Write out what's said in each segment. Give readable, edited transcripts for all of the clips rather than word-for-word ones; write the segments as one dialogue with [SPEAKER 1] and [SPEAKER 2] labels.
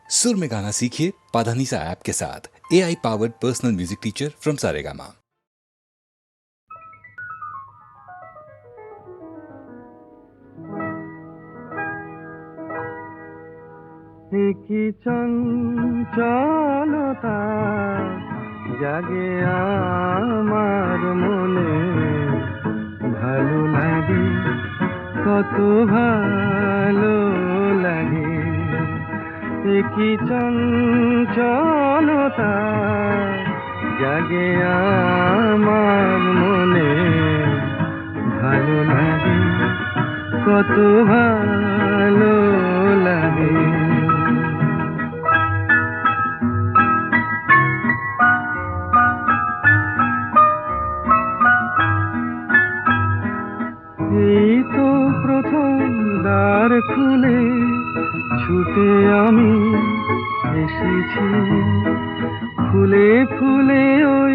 [SPEAKER 1] सुर में गाना सीखिए पाधानीसा ऐप के साथ। AI powered personal music teacher from Saregama.
[SPEAKER 2] কি চঞ্চলতা জাগে আমার মনে, ভালো লাগে কত ভালো লাগে। কি চঞ্চলতা জাগে আমার মনে, ভালো লাগে কত ভালো লাগে। এই তো প্রথম দ্বার খুলে ছুটে আমি এসেছি, ফুলে ফুলে ওই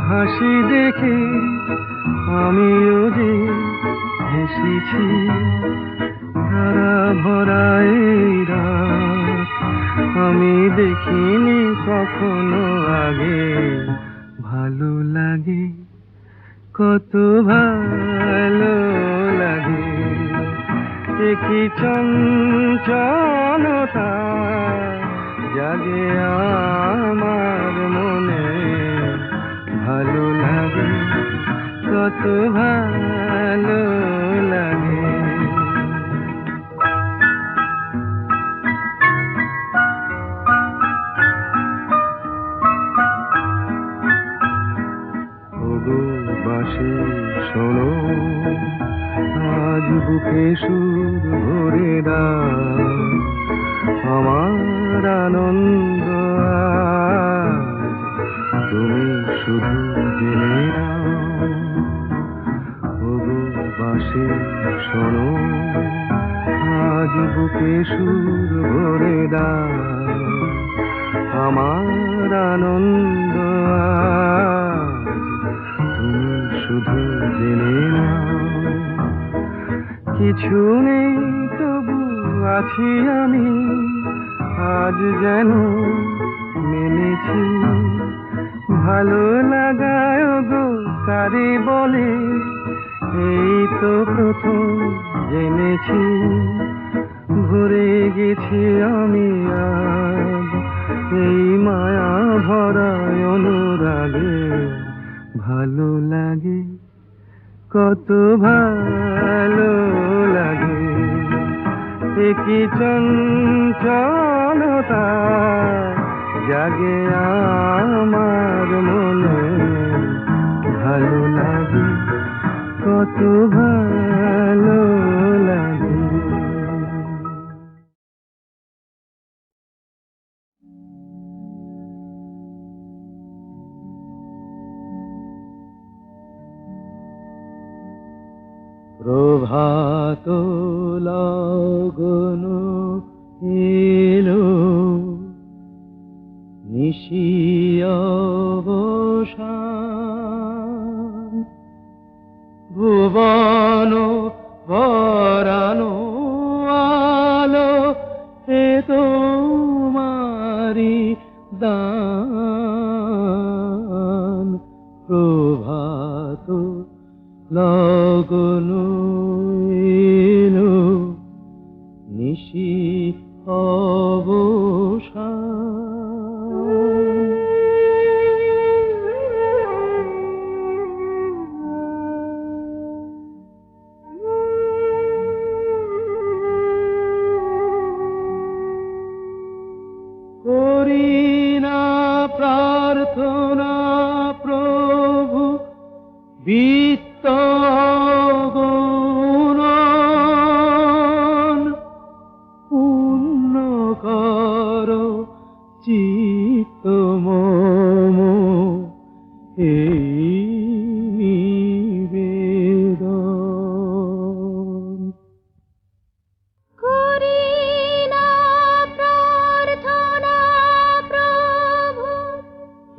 [SPEAKER 2] হাসি দেখে আমিও যে হেসেছি। ধারা ভরা এই রাত আমি দেখিনি কখনো আগে, ভালো লাগে কত ভালো লাগে। কি চঞ্চলতা জাগে আমার মনে, ভালো লাগে কত ভালো লাগে। বাঁশি শোনো আজ বুকে সুর ভরে দাও, আমার আনন্দ আজ তুমি শুধু জেনে নাও। ওগো বাঁশি শোনো আজ বুকে সুর ভরে দাও, আমার আনন্দ শুধু জেনে নাও। কিছু নেই তবু আছি আমি, আজ যেন মেনেছি। ভালো লাগায় গো কারে বলে, এই তো প্রথম জেনেছি। ভরে গেছি আমি আজ এই মায়া ভরা অনুরাগে, ভালো লাগে কত ভালো লাগে। কি চঞ্চলতা জাগে আমার মনে, ভালো লাগে কত ভালো লাগে। প্রভাত লগন এলো, নিশি অবসান, ভুবন ভরানো আলো এ তোমারি দান। প্রভাত লগন এলো, নিশি অবসান। করি না প্রার্থনা প্রভু বিত্ত গুণন, পূর্ণ কর চিত্ত মম এই নিবেদন।
[SPEAKER 3] করি না প্রার্থনা প্রভু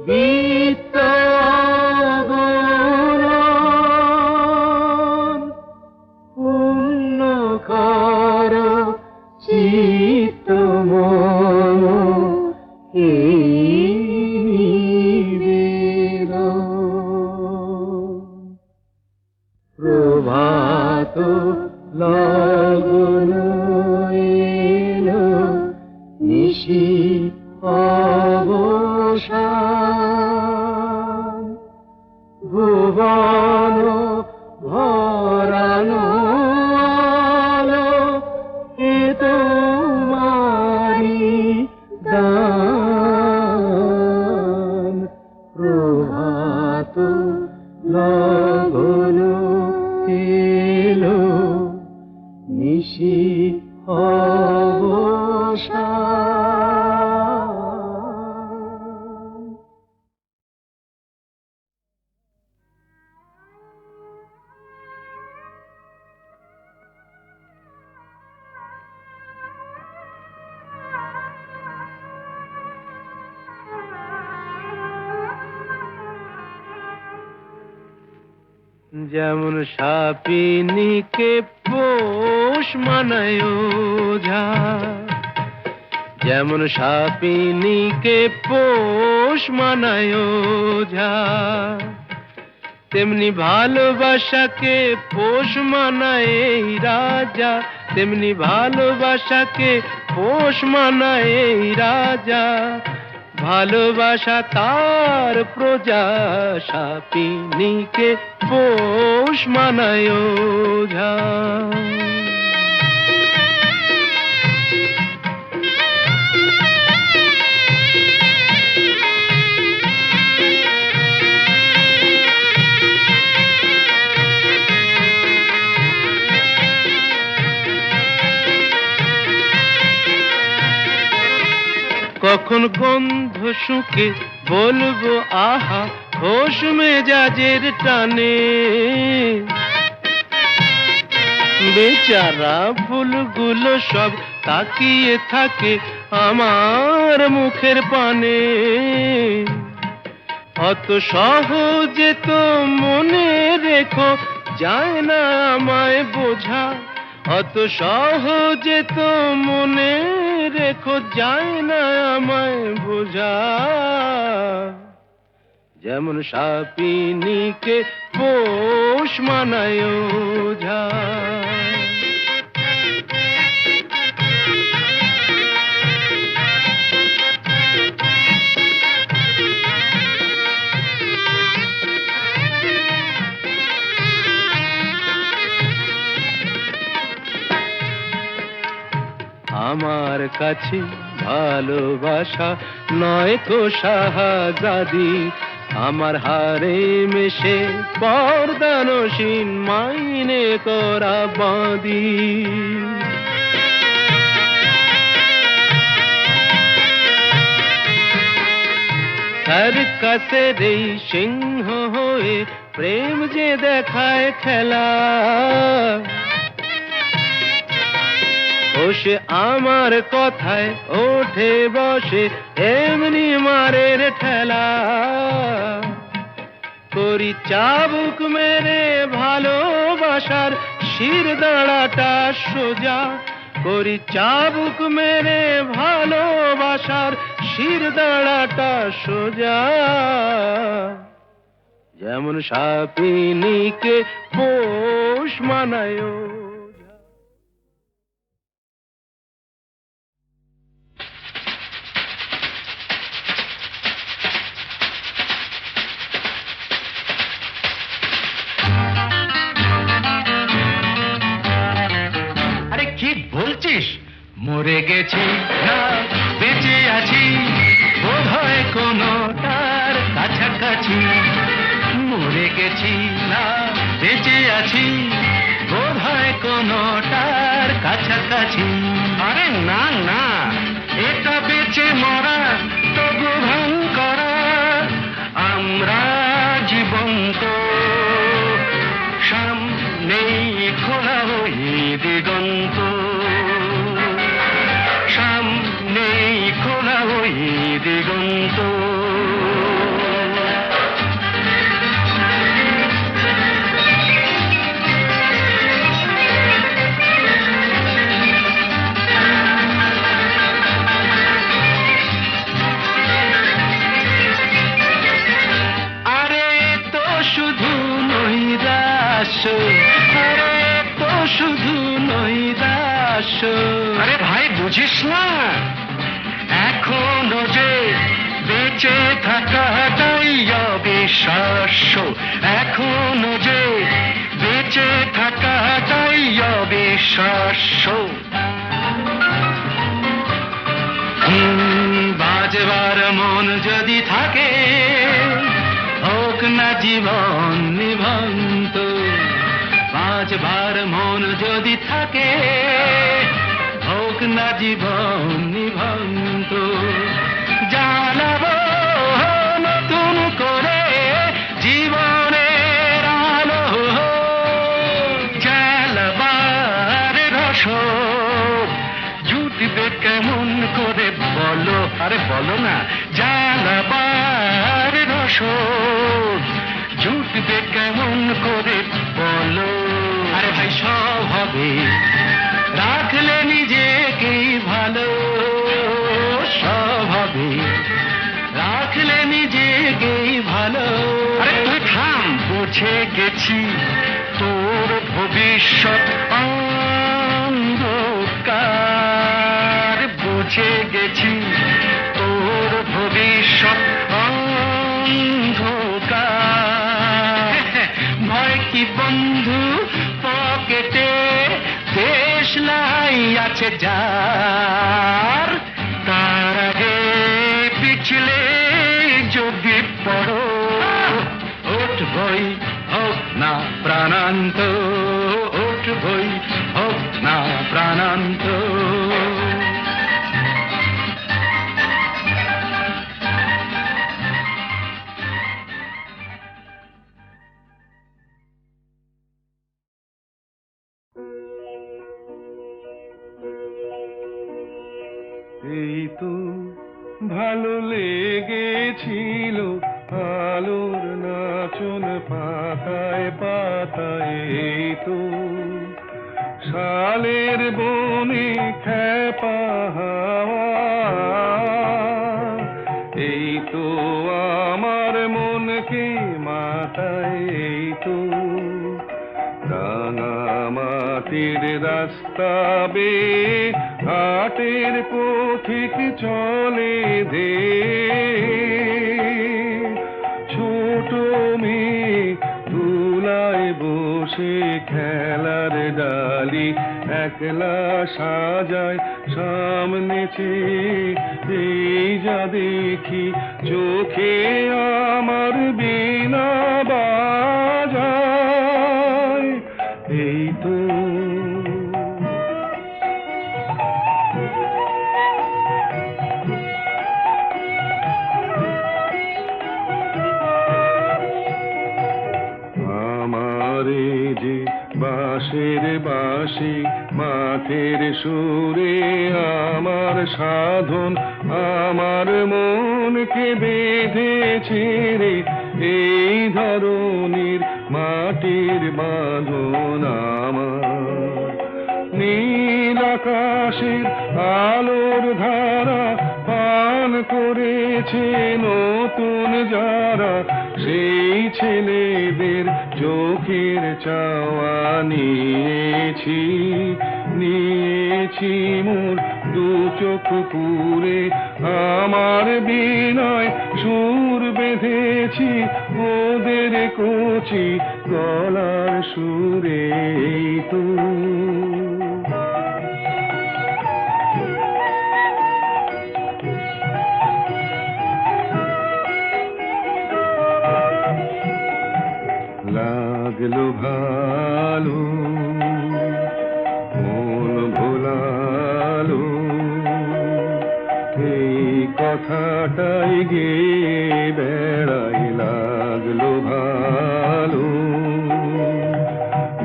[SPEAKER 2] বিত্ত গুণন, পূর্ণ কর চিত্ত মম এই নিবেদন। প্রভাত লগন এলো, নিশি অবসান, ভুবন ভরানো আলো, এ তোমারি দান। প্রভাত লগন এলো, নিশি অবসান। যেমন সাপিনীকে পোষ মানায় ওঝা, যেমন সাপিনীকে পোষ মানায় ওঝা, তেমনি ভালোবাসাকে পোষ মানায় এই রাজা, তেমনি ভালোবাসাকে পোষ মানায় এই রাজা। ভালোবাসা তার প্রজা, সাপিনীকে পোষ মানায় ওঝা। কখন গন্ধ শুকে বলবো আহা, হোশ মেজাজের টানে। বেচারা ফুলগুলো সব তাকিয়ে থাকে আমার মুখের পানে। অত সহজে তো মনে রেখো যায় না আমায় বোঝা, অত সহজে তো মনে রেখো যায় না আমায় বোঝা। যেমন সাপিনীকে পোষ মানায় ওঝা। আমার কাছে ভালোবাসা নয় তো শাহজাদি, আমার হারে মেশে পর্দানসীন মাইনে করা বাঁধি। সার্কাসের এই সিংহ হয়ে প্রেম যে দেখায় খেলা, ও সে আমার কথায় ওঠে বসে এমনি মারের ঠেলা। করি চাবুক মেরে ভালোবাসার শির দাঁড়াটা সোজা, করি চাবুক মেরে ভালোবাসার শির দাঁড়াটা সোজা। যেমন সাপিনীকে পোষ মানায়। মরে গেছি না বেঁচে আছি, বোধহয় কোনটার কাছাকাছি। মরে গেছি না বেঁচে আছি, বোধহয় কোনটার কাছাকাছি। আরে না না, এটা বেঁচে মরা তবু ভাঙ করা, আমরা জীবন্ত সামনেই খোলা ওই দিগন্ত, সামনেই খোলা ওই দিগন্ত। আরে তো শুধু নই দাস। আরে ভাই বুঝিস না, এখনো যে বেঁচে থাকাটাই অবিশ্বাস্য, এখনো যে বেঁচে থাকাটাই অবিশ্বাস্য। বাজবার মন যদি থাকে, হোক না জীবন নিভন্ত। বাজবার মন যদি থাকে, হোক না জীবন নিভন্ত। জানাবো নতুন করে জীবনের আলো, জ্বালাবার রসদ জুটবে কেমন করে বলো, আরে বলো না। জ্বালাবার রসদ জুটবে কেমন করে বলো। আরে ভাই সব হবে রাখলে নিজেকেই ভালো, সব হবে রাখলে নিজেকেই ভালো। আরে তুই থাম, বুঝে গেছি তোর ভবিষ্যৎ অন্ধকার, বুঝে গেছি তোর ভবিষ্যৎ অন্ধকার। ভয় কি বন্ধু পকেটে, দেশ লাই আছে যার, তার আগে পিছলে যদি পড়ো, উঠবই হোক না প্রাণান্ত, উঠবই হোক না প্রাণান্ত।
[SPEAKER 4] এই তো ভালো লেগেছিল আলোর নাচন পাতায় পাতায়, এই তো শালের বনে খ্যাপা হাওয়া, এই তো আমার মনকে মাতায়, এই তো রাঙা মাটির রাস্তা বেয়ে ঘাটের পথিক চলে দে, ছোট মেয়ে তুলায় বসে খেলার ডালি একলা সাজায় সামনে চেয়ে, এই যা দেখি চোখে আমার বিনা বাজায়, এই তো আমারে যে বাঁশের বাঁশি মাঠের সুরে আমার সাধন, আমার মনকে বেঁধেছে রে এই ধরনের মাটির বাঁধন। আমার নীল আকাশের আলোর ধারা পান করেছে নতুন যারা, সেই ছেলেদের চোখের চাওয়া নিয়েছি, নিয়েছি মোর দু চোখ পুরে, আমার বিনয় সুর বেঁধেছি ওদের কচি গলার সুরে, এই তো লাগলো ভালো মন ভোলালো, এই কথাটাই গে বেড়াই লাগলো ভালো,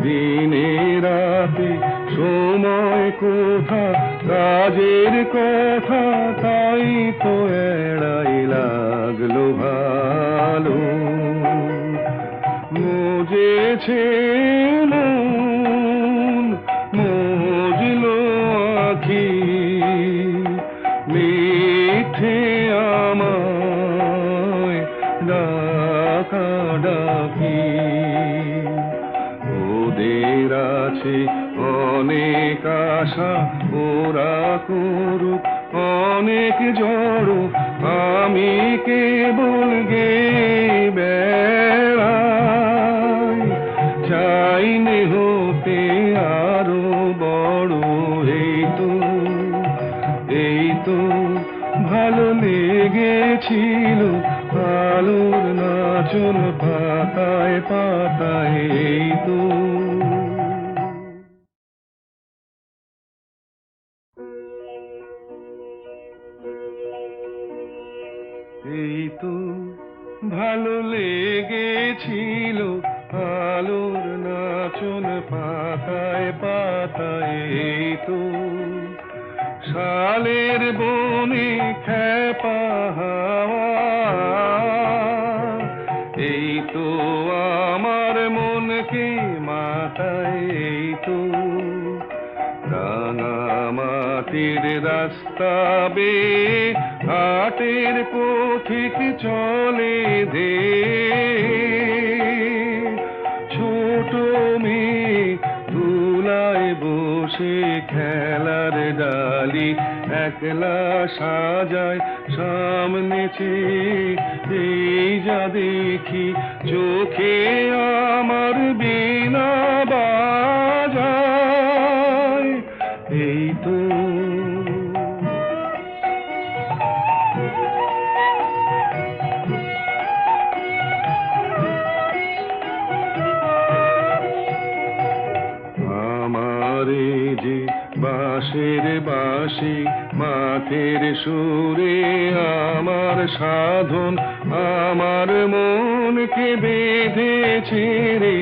[SPEAKER 4] দিনে রাতে সময় কোথা কাজের কথা তাই তো এড়াই লাগলো ভালো, মজেছে মন মজলো আখি মিঠে আমায় ডাকা ডাকি, ও আছে অনেক আশা ওরা করুক অনেক জড়ো, আমি কেবল গে বেড়াই। চাইনে হতে আরো বড়, এই তো ভালো লেগেছিল আলোর নাচন পাতায় পাতায়, এই তো। এই তো ভালো লেগেছিল আলোর নাচন পাতায় পাতায়, এই তো শালের বনে খেপা হাওয়া, এই তো আমার মনকে মাতায়, এই তো রাঙা মাটির রাস্তা বেয়ে হাটের পথিক চলে দে, ছোট মেয়ে তুলায় বসে খেলার ডালি একলা সাজায় সামনে চেয়ে, এই যা দেখি চোখে আমার বীণা বাজায়, এই তো। আমারে যে বাঁশের বাঁশি মাঠের সুরে আমার সাধন, আমার মনকে বেঁধেছে রে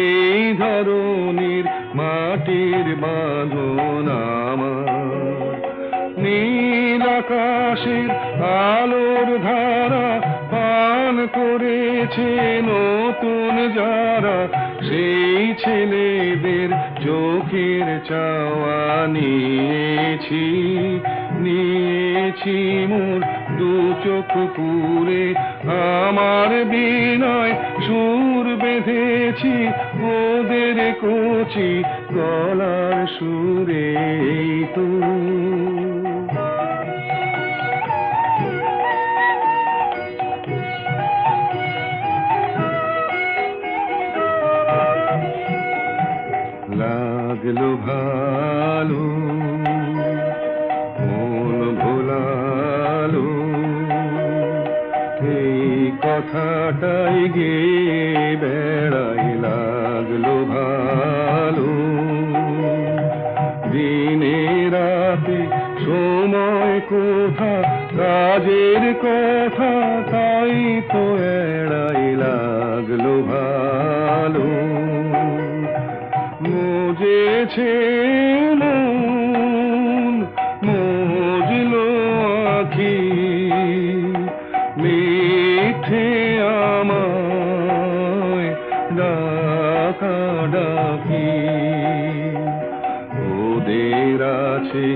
[SPEAKER 4] এই ধরনীর মাটির বাঁধন, আমার নীল আকাশের আলোর ধারা পান করেছে নতুন যারা, সেই ছেলেদের চোখের চাওয়া নিয়েছি মোর দু চোখ পুরে, আমার বিনয় সুর বেঁধেছি ওদের কচি গলার সুরে, এই তো। লাগলো ভালো মন ভোলালো, এই কথাটাই গে বেড়াই। লাগলো ভালো দিনে রাতে সময় কোথা কাজের কথা, তাই তো এড়াই। লাগলো ভালো মজেছে মন, মজলো আখি, মিঠে আমায় ডাকা ডাকি, ওদের আছে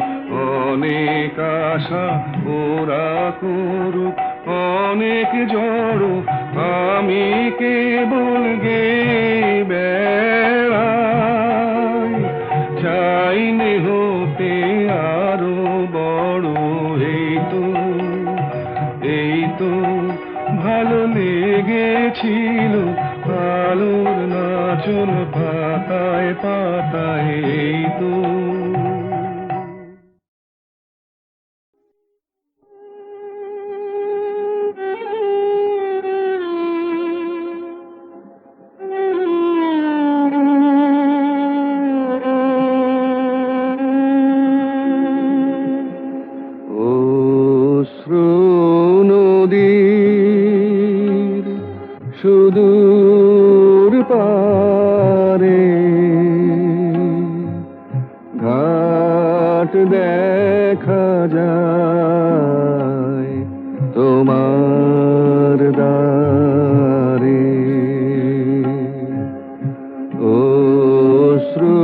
[SPEAKER 4] অনেক আশা ওরা করুক অনেক জড়ো, আমি কেবল গে বেড়াই। চাইনে হতে আরো বড়, এই তো ভালো লেগেছিল আলোর নাচন পাতায় পাতায়, এই তো। সুদূর পারে ঘাট দেখা যায় তোমার দ্বারে, অশ্রু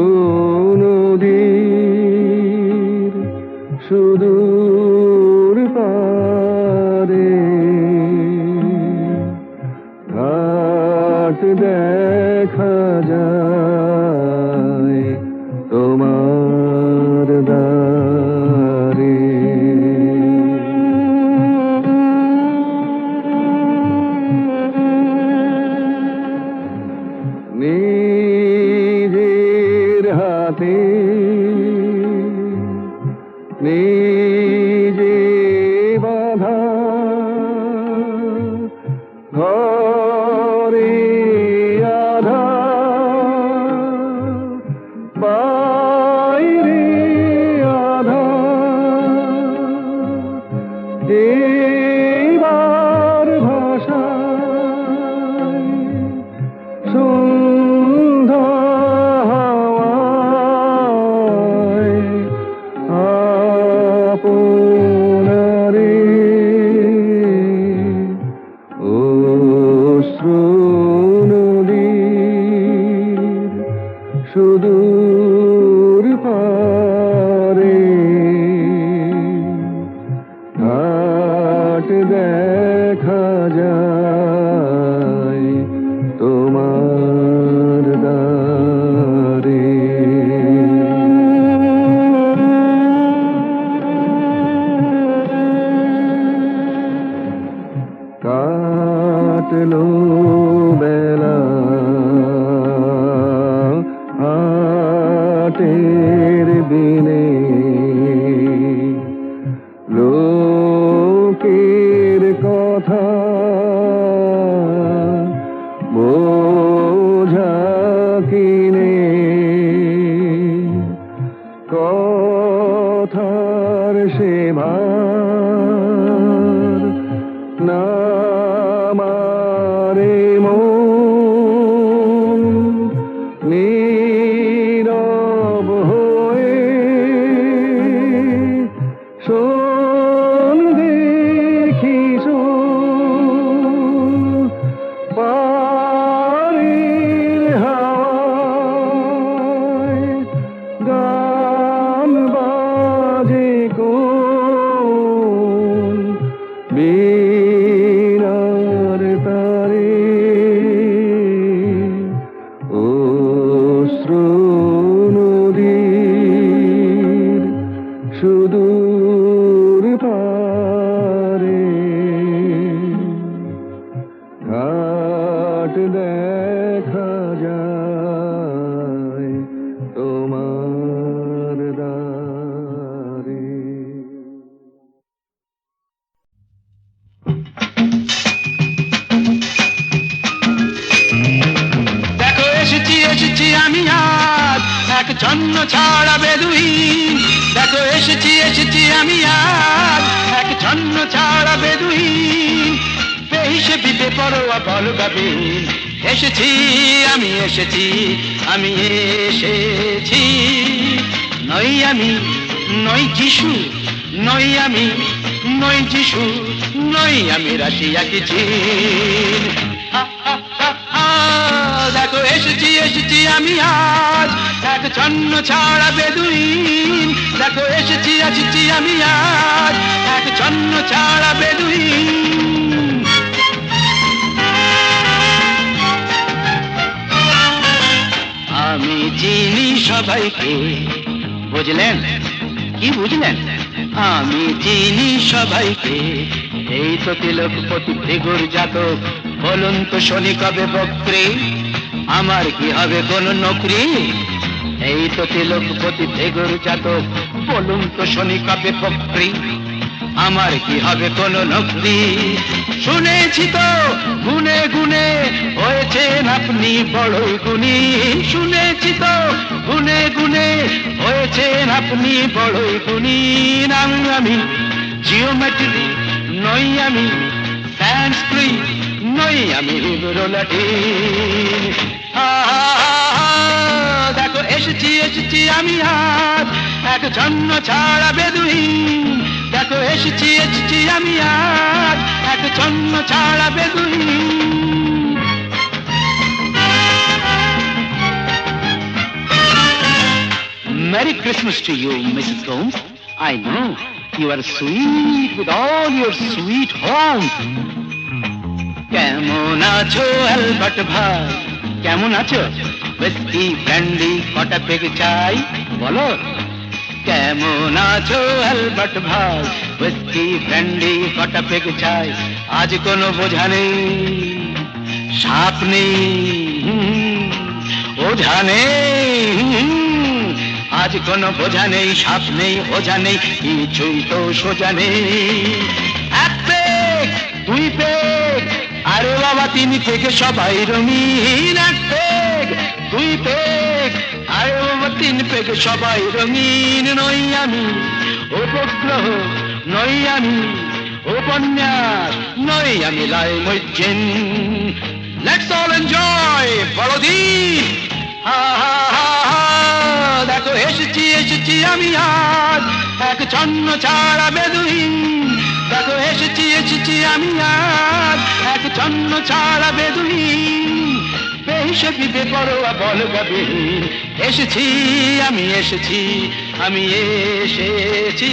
[SPEAKER 4] নদীর সুদূর পারে ঘাট দেখা যায় এইবার ভাষায় সন্ধ্যা হাওয়ায় আপনারে অশ্রু নদীর সুদূর পারে ঘাট দেখা যায় তোমার দ্বারে। কাটলো বেলা হাটের দিনে লোকের কথা বোঝা কিনে কথার সেবার নামারে মন নীরব হয়ে শোন দেখি পারের হাওয়ায় গান বাজে কোন বীণার তারে অশ্রু নদীর সুদূর পারে ঘাট দেখা যায় তোমার দ্বারে।
[SPEAKER 2] দেখো এসেছি এসেছি আমি আজ এক ছন্ন ছাড়া বেদুইন। দেখো এসেছি এসেছি আমি আজ এক ছন্ন ছাড়া বেদুইন। বেহিসে বিদে পরোয়া বল গাবিন। এসেছি আমি এসেছি আমি এসেছি। নই আমি নই যিশু, নই আমি নই যিশু, নই আমি রাশিয়া কি চীন। দেখো এসেছি এসেছি আমি আজ এক ছন্ন ছাড়া বেদুইন। দেখো এসেছি এসেছি আমি আজ এক ছন্ন ছাড়া বেদুইন। আমি চিনি সবাইকে, বুঝলেন কি বুঝলেন? আমি চিনি সবাইকে। এই তো তিলকপতি ভৃগুর জাতক। বলুন তো শনি কবে বক্রে, আমার কি হবে কোন নকরি? এই তো তিলকপতি ভৃগুর জাতক। বলুন তো শনি কবে বক্রে, আমার কি হবে কোন নকরি? শুনেছি তো গুনে গুনে হয়েছেন আপনি বড়ই গুণী। শুনেছি তো গুনে গুনে হয়েছেন আপনি বড়ই গুণী। আমি জিওমেট্রি নই, আমি সংস্কৃত নই, আমি লাটিন। দেখো এসেছি এসেছি আমি আজ এক ছন্ন ছাড়া বেদুইন। দেখো এসেছি এসেছি আমি আজ এক ছন্ন ছাড়া বেদুইন। Merry Christmas to you, Mrs. Gomes. I know you are sweet with all your sweet home. কেমন আছো অ্যালবার্ট ভাই, কেমন আছো? হুইস্কি ব্র্যান্ডি কটা পেগ চাই বলো। কেমন আছো অ্যালবার্ট ভাই, হুইস্কি ব্র্যান্ডি কটা পেগ চাই। আজ কোনো বোঝা নেই, সাপ নেই, ওঝা নেই। আজ কোনো বোঝা নেই, সাপ নেই, ওঝা নেই, কিছুই তো সোজা নেই। এক পেগ, দুই পেগ, আরে বাবা তিন পেগে সবাই রঙিন। এক পেগ, দুই পেগ, আরে বাবা তিন পেগে সবাই রঙিন। নই আমি উপগ্রহ, নই আমি নই আমি লাই মজ্জেন। লেটস অল এনজয় বড়দি। হা হা হা হা, দেখো এসেছি এসেছি আমি আজ এক ছন্ন ছাড়া বেদুইন। দেখো এসেছি এসেছি আমি আজ এক ছন্ন ছাড়া বেদুইন। বেহিসেবি বেপরোয়া বলগাবিহীন এসেছি আমি এসেছি আমি এসেছি।